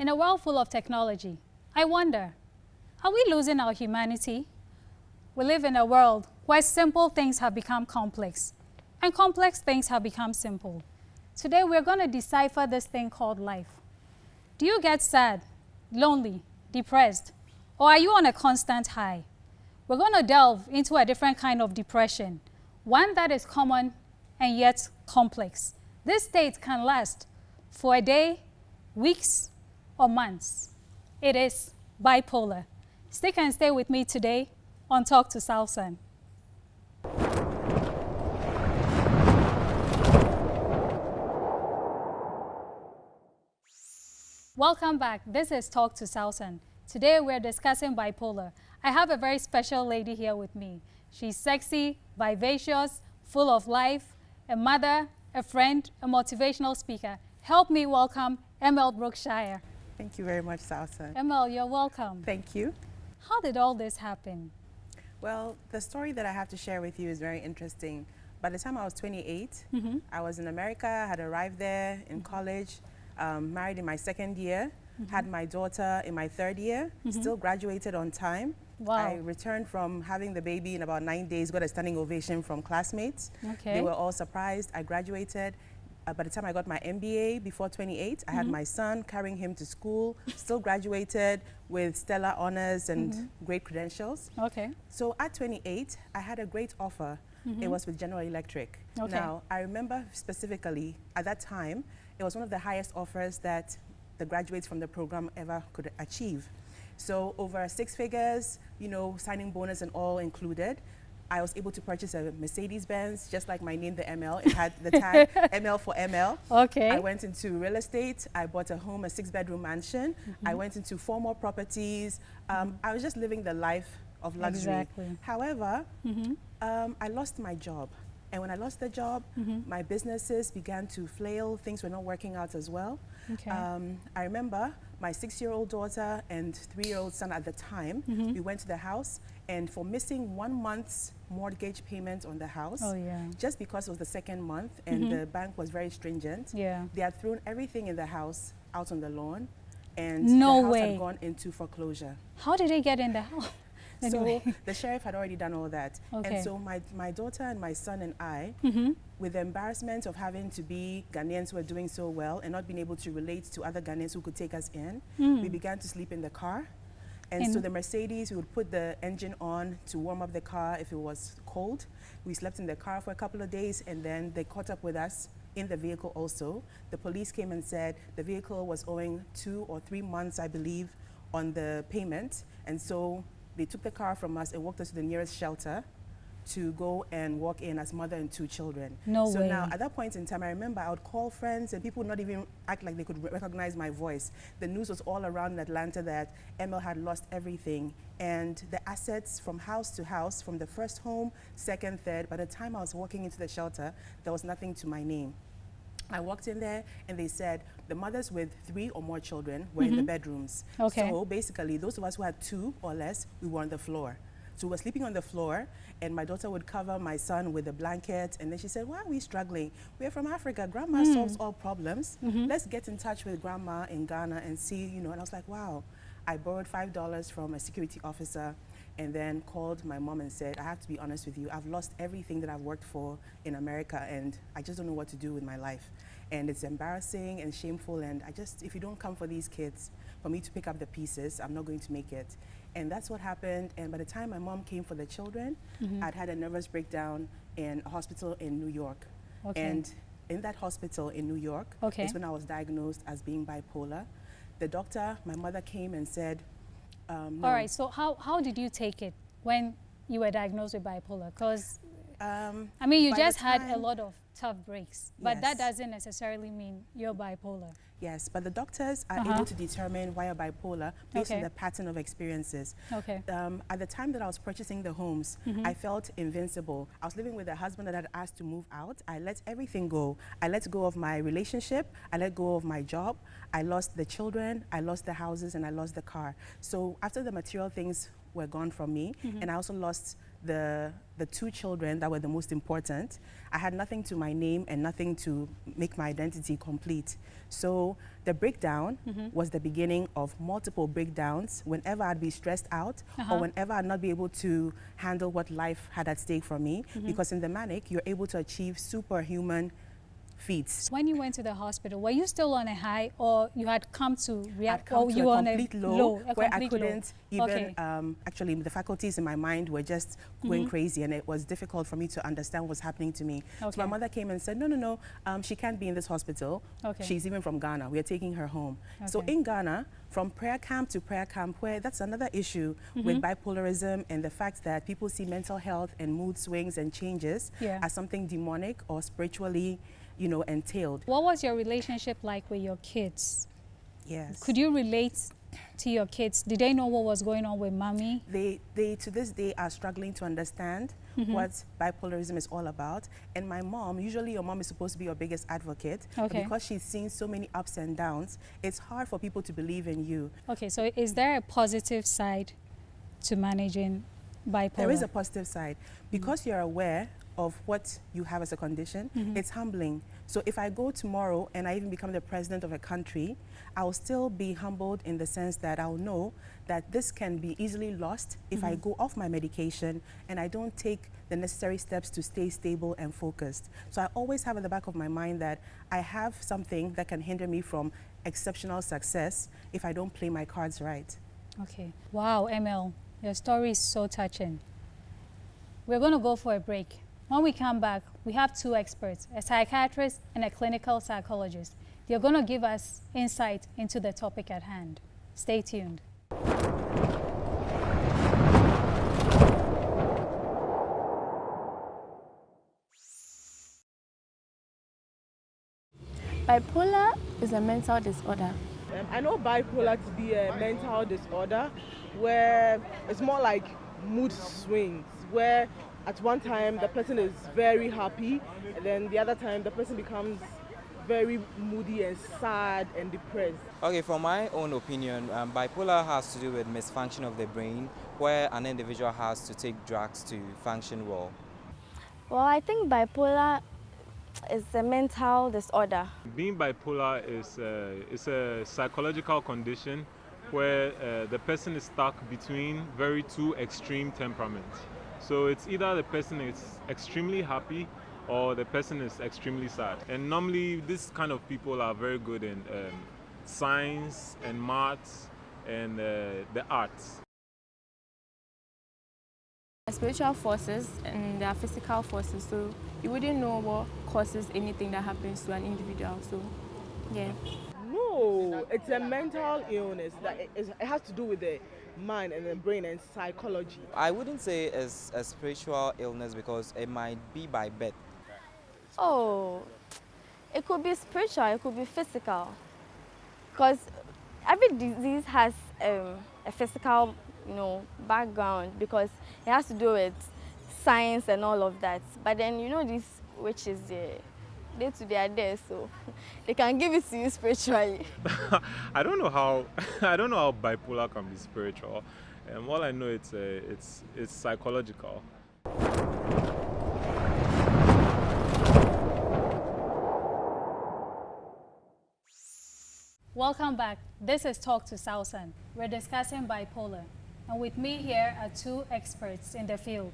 In a world full of technology, I wonder, are we losing our humanity? We live in a world where simple things have become complex, and complex things have become simple. Today, we're going to decipher this thing called life. Do you get sad, lonely, depressed, or are you on a constant high? We're going to delve into a different kind of depression, one that is common and yet complex. This state can last for a day, weeks, or months. It is bipolar. Stick and stay with me today on Talk to Southern. Welcome back. This is Talk to Southern. Today we're discussing bipolar. I have a very special lady here with me. She's sexy, vivacious, full of life, a mother, a friend, a motivational speaker. Help me welcome ML Brookshire. Thank you very much, Southern. ML, you're welcome. Thank you. How did all this happen? Well, the story that I have to share with you is very interesting. By the time I was 28, I was in America, had arrived there in college, married in my second year, had my daughter in my third year, still graduated on time. Wow. I returned from having the baby in about 9 days, got a standing ovation from classmates. Okay. They were all surprised. I graduated. By the time I got my MBA, before 28, I had my son, carrying him to school, still graduated with stellar honors and great credentials. Okay. So at 28, I had a great offer. It was with General Electric. Okay. Now, I remember specifically, at that time, it was one of the highest offers that the graduates from the program ever could achieve. So over 6 figures, you know, signing bonus and all included, I was able to purchase a Mercedes-Benz, just like my name, the ML. It had the tag ML for ML. Okay. I went into real estate. I bought a home, a 6-bedroom mansion. I went into 4 more properties. I was just living the life of luxury. Exactly. However, I lost my job. And when I lost the job, my businesses began to flail. Things were not working out as well. Okay. I remember my 6-year-old daughter and 3-year-old son at the time, we went to the house, and for missing 1 month's mortgage payment on the house, Oh, yeah. just because it was the second month and the bank was very stringent, Yeah. they had thrown everything in the house out on the lawn, and No the house way. had gone into foreclosure. How did they get in the house? Anyway. So the sheriff had already done all that. Okay. And so my daughter and my son and I, with the embarrassment of having to be Ghanaians who were doing so well and not being able to relate to other Ghanaians who could take us in, we began to sleep in the car. And so the Mercedes, we would put the engine on to warm up the car if it was cold. We slept in the car for a couple of days, and then they caught up with us in the vehicle also. The police came and said the vehicle was owing 2 or 3 months, I believe, on the payment. And so they took the car from us and walked us to the nearest shelter to go and walk in as mother and 2 children. No So way. now, at that point in time, I remember I would call friends and people would not even act like they could recognize my voice. The news was all around in Atlanta that ML had lost everything, and the assets from house to house, from the first home, second, third. By the time I was walking into the shelter, there was nothing to my name. I walked in there and they said the mothers with 3 or more children were in the bedrooms. Okay. So basically, those of us who had 2 or less, we were on the floor. So we were sleeping on the floor, and my daughter would cover my son with a blanket, and then she said, "Why are we struggling? We're from Africa. Grandma solves all problems. Let's get in touch with grandma in Ghana and see, you know." And I was like, wow. I borrowed $5 from a security officer and then called my mom and said, "I have to be honest with you. I've lost everything that I've worked for in America, and I just don't know what to do with my life. And it's embarrassing and shameful, and if you don't come for these kids, for me to pick up the pieces, I'm not going to make it." And that's what happened. And by the time my mom came for the children, I'd had a nervous breakdown in a hospital in New York. Okay. And in that hospital in New York Okay. is when I was diagnosed as being bipolar. The doctor, my mother came and said, no. All right, so how did you take it when you were diagnosed with bipolar? Because, I mean, you by just the had a time- lot of tough breaks, but that Yes. doesn't necessarily mean you're bipolar. Yes, but the doctors are able to determine why you're bipolar based on the pattern of experiences. Okay. At the time that I was purchasing the homes, I felt invincible. I was living with a husband that had asked to move out. I let everything go. I let go of my relationship. I let go of my job. I lost the children. I lost the houses, and I lost the car. So after the material things were gone from me, and I also lost the 2 children that were the most important, I had nothing to my my name and nothing to make my identity complete. So the breakdown was the beginning of multiple breakdowns whenever I'd be stressed out or whenever I'd not be able to handle what life had at stake for me. Because in the manic, you're able to achieve superhuman feats. When you went to the hospital, were you still on a high, or you had come to react, Come or to you a were on complete a low, where I complete low? couldn't even, Okay. actually the faculties in my mind were just going crazy, and it was difficult for me to understand what was happening to me. So my Okay. mother came and said, no, she can't be in this hospital. Okay. She's even from Ghana. We are taking her home. So Okay. in Ghana, from prayer camp to prayer camp, where that's another issue with bipolarism and the fact that people see mental health and mood swings and changes Yeah. as something demonic or spiritually, entailed. What was your relationship like with your kids? Yes. Could you relate to your kids? Did they know what was going on with mommy? They to this day are struggling to understand what bipolarism is all about. And my mom, usually your mom is supposed to be your biggest advocate, but Okay. because she's seen so many ups and downs, it's hard for people to believe in you. Okay, so is there a positive side to managing bipolar? There is a positive side. Because you're aware of what you have as a condition, it's humbling. So if I go tomorrow and I even become the president of a country, I'll still be humbled in the sense that I'll know that this can be easily lost if I go off my medication and I don't take the necessary steps to stay stable and focused. So I always have at the back of my mind that I have something that can hinder me from exceptional success if I don't play my cards right. Okay. Wow, ML, your story is so touching. We're going to go for a break. When we come back, we have two experts, a psychiatrist and a clinical psychologist. They're going to give us insight into the topic at hand. Stay tuned. Bipolar is a mental disorder. I know bipolar to be a mental disorder where it's more like mood swings, where at one time the person is very happy and then the other time the person becomes very moody and sad and depressed. Okay, from my own opinion, bipolar has to do with misfunction of the brain, where an individual has to take drugs to function well. Well, I think bipolar is a mental disorder. Being bipolar is a psychological condition where the person is stuck between two extreme temperaments. So it's either the person is extremely happy or the person is extremely sad. And normally this kind of people are very good in science and maths and the arts. Spiritual forces and there are physical forces, so you wouldn't know what causes anything that happens to an individual. So, yeah. No, it's a mental illness that it has to do with the mind and the brain and psychology. I wouldn't say it's a spiritual illness because it might be by birth. Oh, it could be spiritual, it could be physical. Because every disease has a physical, background, because it has to do with science and all of that. But then, these witches, day to day are there, so they can give it to you spiritually. I don't know how bipolar can be spiritual. All I know it's psychological. Welcome back. This is Talk to Sausan. We're discussing bipolar. And with me here are two experts in the field.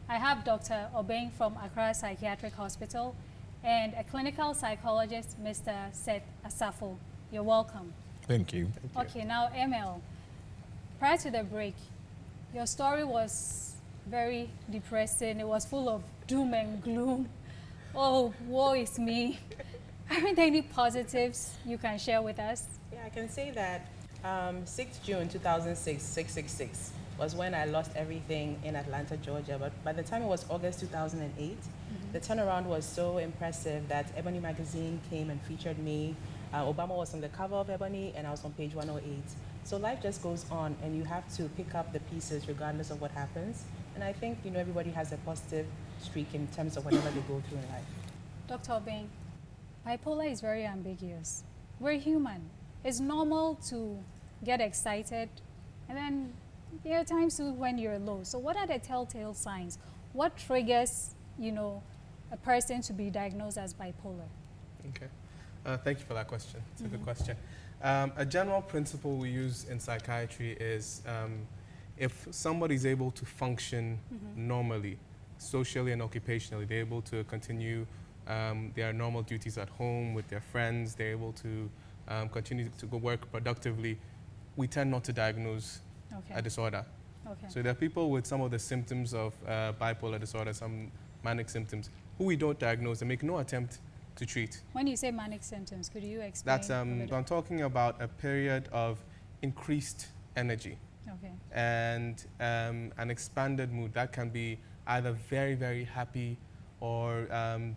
I have Dr. Obeng from Accra Psychiatric Hospital and a clinical psychologist, Mr. Seth Asafo. You're welcome. Thank you. Okay, now ML, prior to the break, your story was very depressing. It was full of doom and gloom. Oh, woe is me. Are there any positives you can share with us? Yeah, I can say that 6th June 2006, 666, was when I lost everything in Atlanta, Georgia. But by the time it was August 2008, the turnaround was so impressive that Ebony magazine came and featured me. Obama was on the cover of Ebony, and I was on page 108. So life just goes on, and you have to pick up the pieces regardless of what happens. And I think, everybody has a positive streak in terms of whatever they go through in life. Dr. Obeng, bipolar is very ambiguous. We're human. It's normal to get excited, and then there are times when you're low. So what are the telltale signs? What triggers, a person to be diagnosed as bipolar? Okay. Thank you for that question. It's a good question. A general principle we use in psychiatry is if somebody is able to function normally, socially and occupationally, they're able to continue their normal duties at home with their friends, they're able to continue to go work productively, we tend not to diagnose a disorder. Okay. So there are people with some of the symptoms of bipolar disorder, some manic symptoms, who we don't diagnose and make no attempt to treat. When you say manic symptoms, could you explain? That's, a bit? I'm talking about a period of increased energy Okay. and an expanded mood. That can be either very, very happy or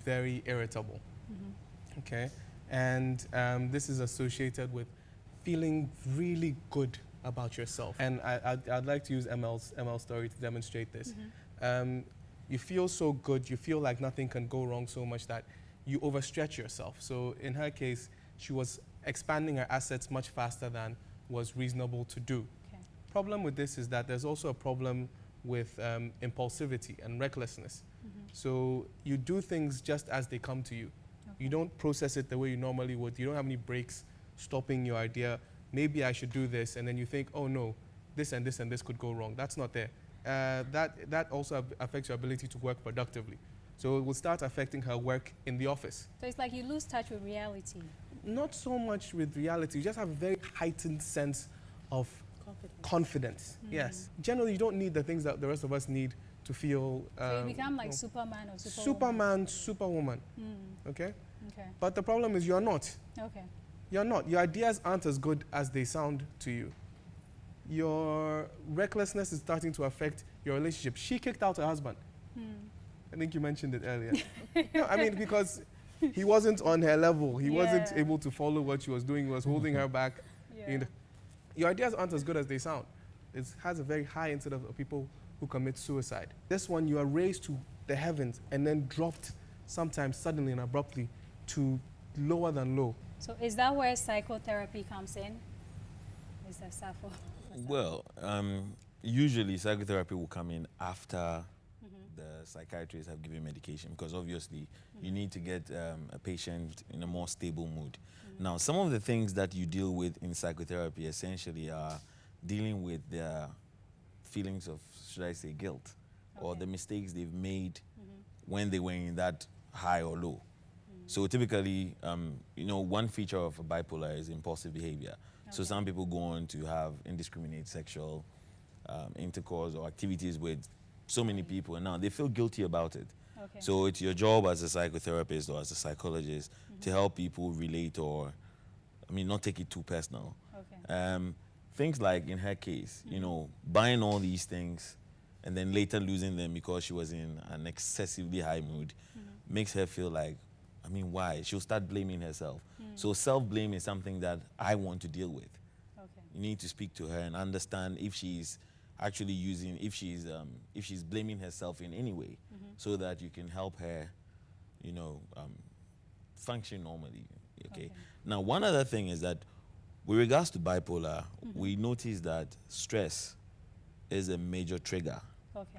very irritable. Okay? And this is associated with feeling really good about yourself. And I'd like to use ML's story to demonstrate this. You feel so good, you feel like nothing can go wrong so much that you overstretch yourself. So in her case, she was expanding her assets much faster than was reasonable to do. Okay. Problem with this is that there's also a problem with impulsivity and recklessness. So you do things just as they come to you. Okay. You don't process it the way you normally would. You don't have any breaks stopping your idea. Maybe I should do this, and then you think, oh no, this and this and this could go wrong. That's not there. That also affects your ability to work productively. So it will start affecting her work in the office. So it's like you lose touch with reality. Not so much with reality. You just have a very heightened sense of confidence. Yes. Generally, you don't need the things that the rest of us need to feel. So you become like know, Superman or Superwoman. Superman, Superwoman. Okay? Okay. But the problem is you're not. Okay. You're not. Your ideas aren't as good as they sound to you. Your recklessness is starting to affect your relationship. She kicked out her husband. I think you mentioned it earlier. No, I mean, because he wasn't on her level. He wasn't able to follow what she was doing. He was holding her back. Yeah. Your ideas aren't as good as they sound. It has a very high incidence of people who commit suicide. This one, you are raised to the heavens and then dropped sometimes suddenly and abruptly to lower than low. So is that where psychotherapy comes in? Mr. Safo? Well, usually psychotherapy will come in after the psychiatrists have given medication, because obviously you need to get a patient in a more stable mood. Now, some of the things that you deal with in psychotherapy essentially are dealing with their feelings of, should I say, guilt, or the mistakes they've made when they were in that high or low. So typically, one feature of a bipolar is impulsive behavior. So some people go on to have indiscriminate sexual intercourse or activities with so many people, and now they feel guilty about it. Okay. So it's your job as a psychotherapist or as a psychologist to help people relate, or, not take it too personal. Okay. Things like, in her case, buying all these things and then later losing them because she was in an excessively high mood makes her feel like, why? She'll start blaming herself. So self-blame is something that I want to deal with. Okay. You need to speak to her and understand if she's actually if she's blaming herself in any way, so that you can help her, function normally. Okay. Now, one other thing is that with regards to bipolar, we notice that stress is a major trigger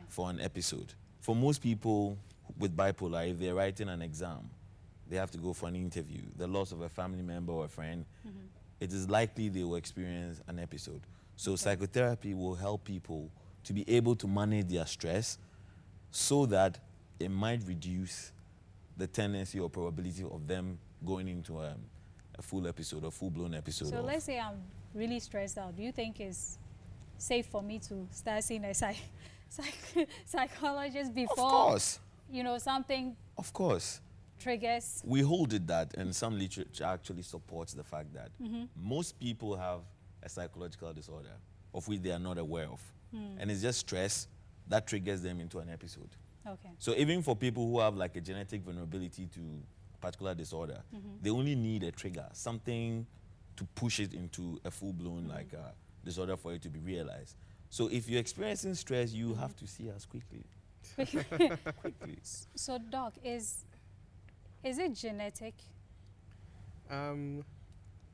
for an episode. For most people with bipolar, if they're writing an exam, they have to go for an interview, the loss of a family member or a friend, it is likely they will experience an episode. So psychotherapy will help people to be able to manage their stress so that it might reduce the tendency or probability of them going into a full episode or full-blown episode. So let's say I'm really stressed out. Do you think it's safe for me to start seeing a psychologist before? Of course. Something Of course. triggers? We hold it that, and some literature actually supports the fact that most people have a psychological disorder of which they are not aware of. And it's just stress that triggers them into an episode. Okay. So even for people who have like a genetic vulnerability to a particular disorder, they only need a trigger, something to push it into a full-blown disorder for it to be realized. So if you're experiencing stress, you have to see us quickly. Quickly. So Doc, is it genetic?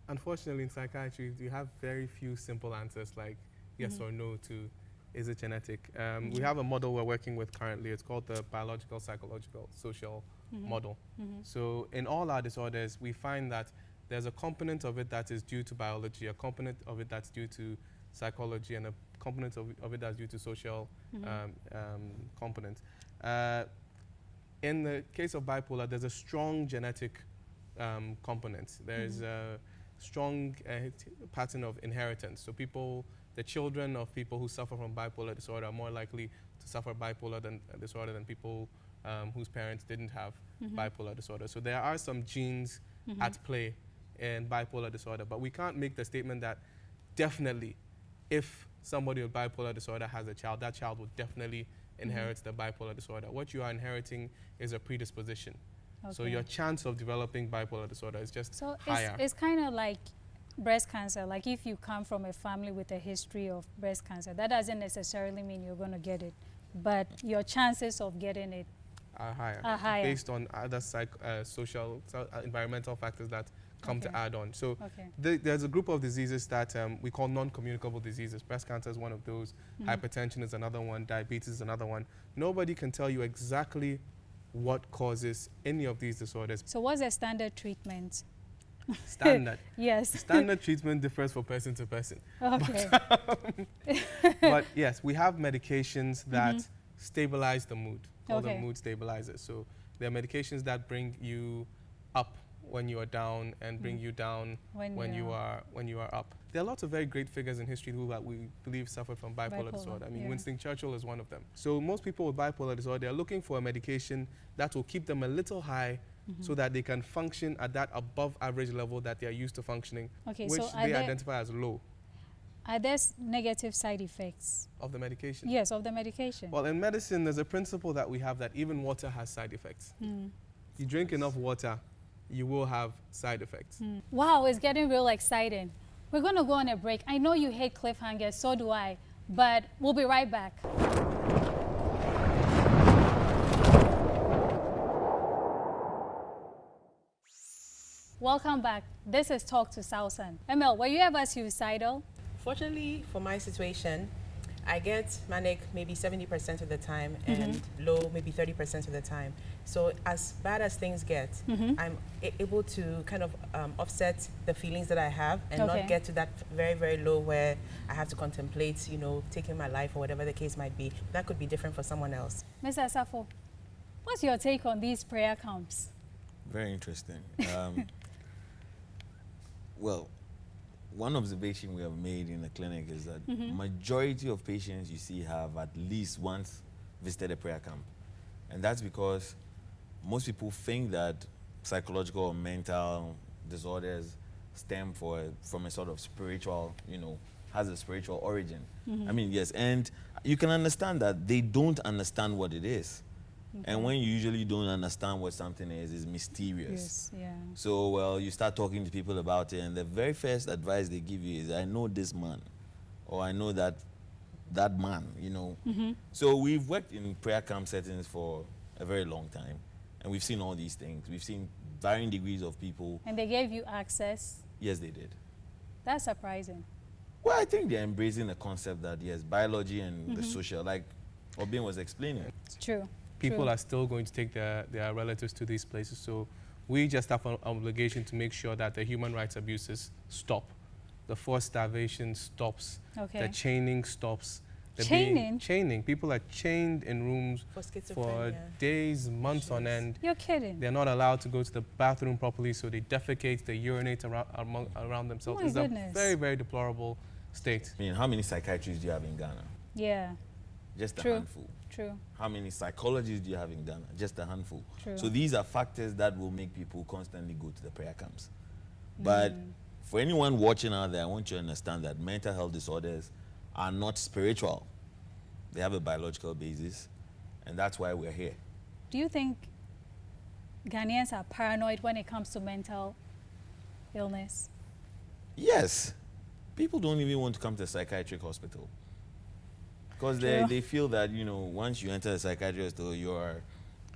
Unfortunately, in psychiatry, we have very few simple answers like yes or no to is it genetic? We have a model we're working with currently. It's called the biological, psychological, social model. So in all our disorders, we find that there's a component of it that is due to biology, a component of it that's due to psychology, and a component of it that's due to social component. In the case of bipolar, there's a strong genetic component. There's a strong pattern of inheritance. So the children of people who suffer from bipolar disorder are more likely to suffer bipolar disorder than people whose parents didn't have bipolar disorder. So there are some genes at play in bipolar disorder, but we can't make the statement that definitely if somebody with bipolar disorder has a child, that child will definitely inherit the bipolar disorder. What you are inheriting is a predisposition. Okay. So your chance of developing bipolar disorder is just higher. It's kind of like breast cancer. Like if you come from a family with a history of breast cancer, that doesn't necessarily mean you're going to get it, but your chances of getting it are higher based on other social, environmental factors that come to add on. So there's a group of diseases that we call non-communicable diseases. Breast cancer is one of those. Hypertension is another one. Diabetes is another one. Nobody can tell you exactly what causes any of these disorders. So what's the standard treatment? Standard. Yes. Standard treatment differs from person to person. Okay. But yes, we have medications that stabilize the mood, called the mood stabilizers. So there are medications that bring you up when you are down and bring you down when you are up. There are lots of very great figures in history who we believe suffered from bipolar disorder. I mean, Winston Churchill is one of them. So most people with bipolar disorder are looking for a medication that will keep them a little high so that they can function at that above average level that they are used to functioning, which so they identify as low. Are there negative side effects? Of the medication? Yes, of the medication. Well, in medicine, there's a principle that we have that even water has side effects. You drink enough water, you will have side effects. Wow, it's getting real exciting. We're going to go on a break. I know you hate cliffhangers, so do I, but we'll be right back. Welcome back. This is Talk to Sausan. Emil, were you ever suicidal? Fortunately, for my situation, I get manic maybe 70% of the time and low maybe 30% of the time. So as bad as things get, I'm able to kind of offset the feelings that I have and not get to that very, very low where I have to contemplate, taking my life or whatever the case might be. That could be different for someone else. Mr. Asafo, what's your take on these prayer camps? Very interesting. Well, one observation we have made in the clinic is that majority of patients you see have at least once visited a prayer camp. And that's because most people think that psychological or mental disorders stem from a sort of spiritual, has a spiritual origin. I mean, yes, and you can understand that they don't understand what it is. And when you usually don't understand what something is, it's mysterious. Yes, yeah. So, well, you start talking to people about it, and the very first advice they give you is, I know this man, or I know that man, So we've worked in prayer camp settings for a very long time, and we've seen all these things. We've seen varying degrees of people. And they gave you access? Yes, they did. That's surprising. Well, I think they're embracing the concept that, yes, biology and the social, like Obin was explaining. It's true. People are still going to take their relatives to these places. So we just have an obligation to make sure that the human rights abuses stop. The forced starvation stops. The chaining stops. Chaining. People are chained in rooms for days, months on end. You're kidding. They're not allowed to go to the bathroom properly, so they defecate, they urinate around themselves. It's a very, very deplorable state. I mean, how many psychiatrists do you have in Ghana? Yeah. Just a handful. True. How many psychologists do you have in Ghana? Just a handful. True. So these are factors that will make people constantly go to the prayer camps. But for anyone watching out there, I want you to understand that mental health disorders are not spiritual. They have a biological basis, and that's why we're here. Do you think Ghanaians are paranoid when it comes to mental illness? Yes. People don't even want to come to a psychiatric hospital. Because they feel that, once you enter a psychiatrist, you're,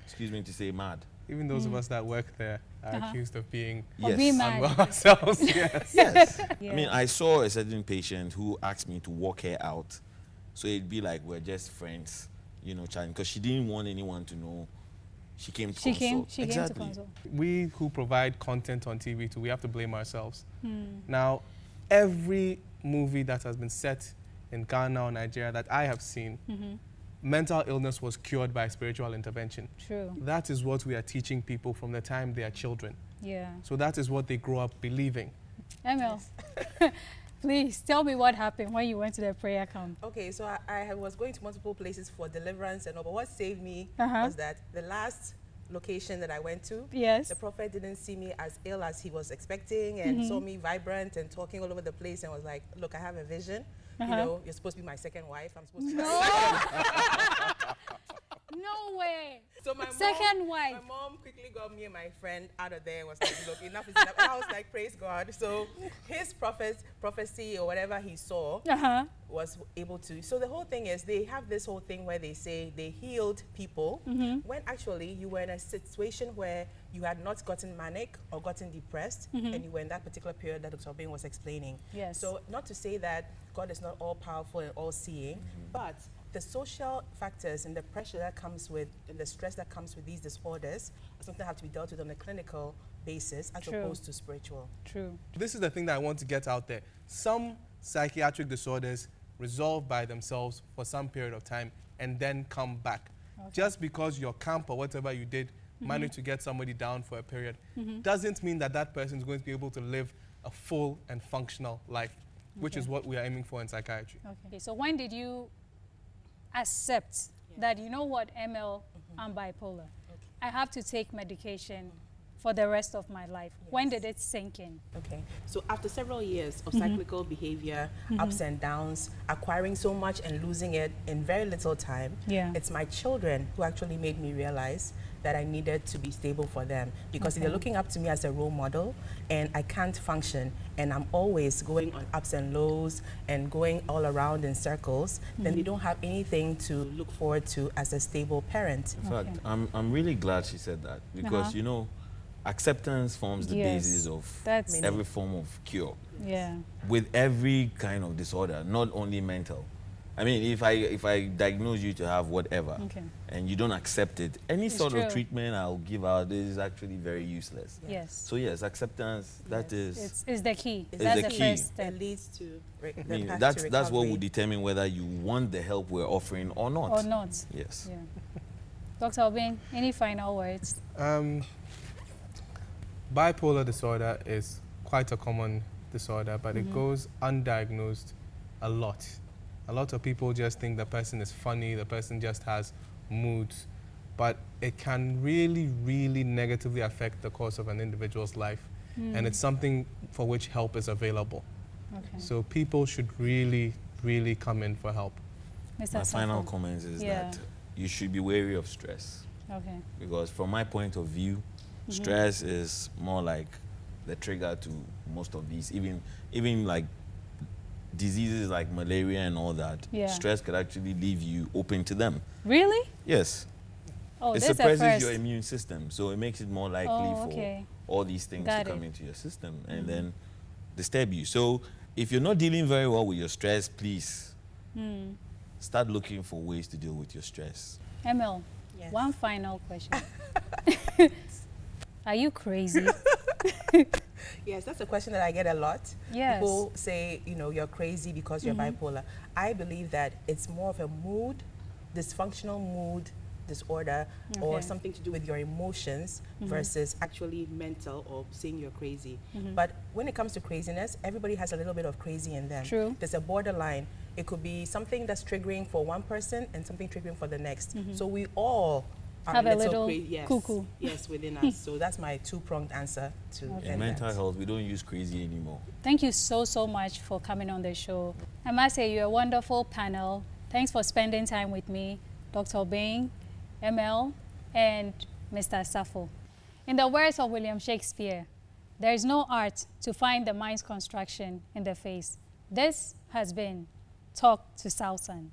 excuse me to say, mad. Even those of us that work there are accused of being mad unwell ourselves. Yes. I mean, I saw a certain patient who asked me to walk her out So it'd be like we're just friends, you know, chatting, because she didn't want anyone to know she came to She consult. came to consult. We who provide content on TV too, we have to blame ourselves. Now, every movie that has been set in Ghana or Nigeria that I have seen, mental illness was cured by spiritual intervention. True. That is what we are teaching people from the time they are children. Yeah. So that is what they grow up believing. Emil, please tell me what happened when you went to the prayer camp. Okay, so I was going to multiple places for deliverance and all, but what saved me was that the last location that I went to, Yes. the prophet didn't see me as ill as he was expecting and saw me vibrant and talking all over the place and was like, look, I have a vision. You know, you're supposed to be my second wife. I'm supposed to be No way. So my Second wife. My mom quickly got me and my friend out of there and was like, look, enough is enough. And I was like, praise God. So his prophecy or whatever he saw was able to. So the whole thing is they have this whole thing where they say they healed people when actually you were in a situation where you had not gotten manic or gotten depressed and you were in that particular period that Dr. Obeng was explaining. Yes. So not to say that God is not all powerful and all seeing, but the social factors and the pressure that comes with and the stress that comes with these disorders are something that have to be dealt with on a clinical basis as True. opposed to spiritual. True. This is the thing that I want to get out there. Some psychiatric disorders resolve by themselves for some period of time and then come back. Just because your camp or whatever you did managed to get somebody down for a period doesn't mean that that person is going to be able to live a full and functional life, which is what we are aiming for in psychiatry. Okay. So when did you accept that, you know what, ML, I'm bipolar? I have to take medication for the rest of my life. When did it sink in? Okay, so after several years of cyclical behavior, ups and downs, acquiring so much and losing it in very little time, it's my children who actually made me realize that I needed to be stable for them. Because if they're looking up to me as a role model and I can't function and I'm always going on ups and lows and going all around in circles, then they don't have anything to look forward to as a stable parent. In fact, I'm really glad she said that because, you know, acceptance forms the basis of every form of cure. Yeah. With every kind of disorder, not only mental. I mean, if I diagnose you to have whatever and you don't accept it, any sort of treatment I'll give out is actually very useless. Yes. So yes, acceptance, that is the key. Is That's the the key. first step. It leads to I mean, that's what will determine whether you want the help we're offering or not. Or not. Yes. Yeah. Dr. Obeng, any final words? Bipolar disorder is quite a common disorder, but it goes undiagnosed a lot. A lot of people just think the person is funny, the person just has moods, but it can really, really negatively affect the course of an individual's life. And it's something for which help is available. Okay. So people should really, really come in for help. Mr. My final Safo. comment is that you should be wary of stress. Okay. Because from my point of view, stress is more like the trigger to most of these, even like diseases like malaria and all that. Yeah. Stress could actually leave you open to them. Really? Yes. Oh, It this is suppresses first. your immune system, so it makes it more likely for all these things Got to come it. into your system and then disturb you. So if you're not dealing very well with your stress, please start looking for ways to deal with your stress. Emil, Yes. one final question. Are you crazy? Yes, that's a question that I get a lot. Yes. People say, you know, you're crazy because you're bipolar. I believe that it's more of a mood, dysfunctional mood disorder or something to do with your emotions versus actually mental or saying you're crazy. But when it comes to craziness, everybody has a little bit of crazy in them. True. There's a borderline. It could be something that's triggering for one person and something triggering for the next. So we all are Have a little crazy. Yes. cuckoo. Yes, within us. So that's my two-pronged answer to In mental health, we don't use crazy anymore. Thank you so, so much for coming on the show. I must say, you're a wonderful panel. Thanks for spending time with me, Dr. Obeng, ML, and Mr. Safo. In the words of William Shakespeare, there is no art to find the mind's construction in the face. This has been Talk to Southern.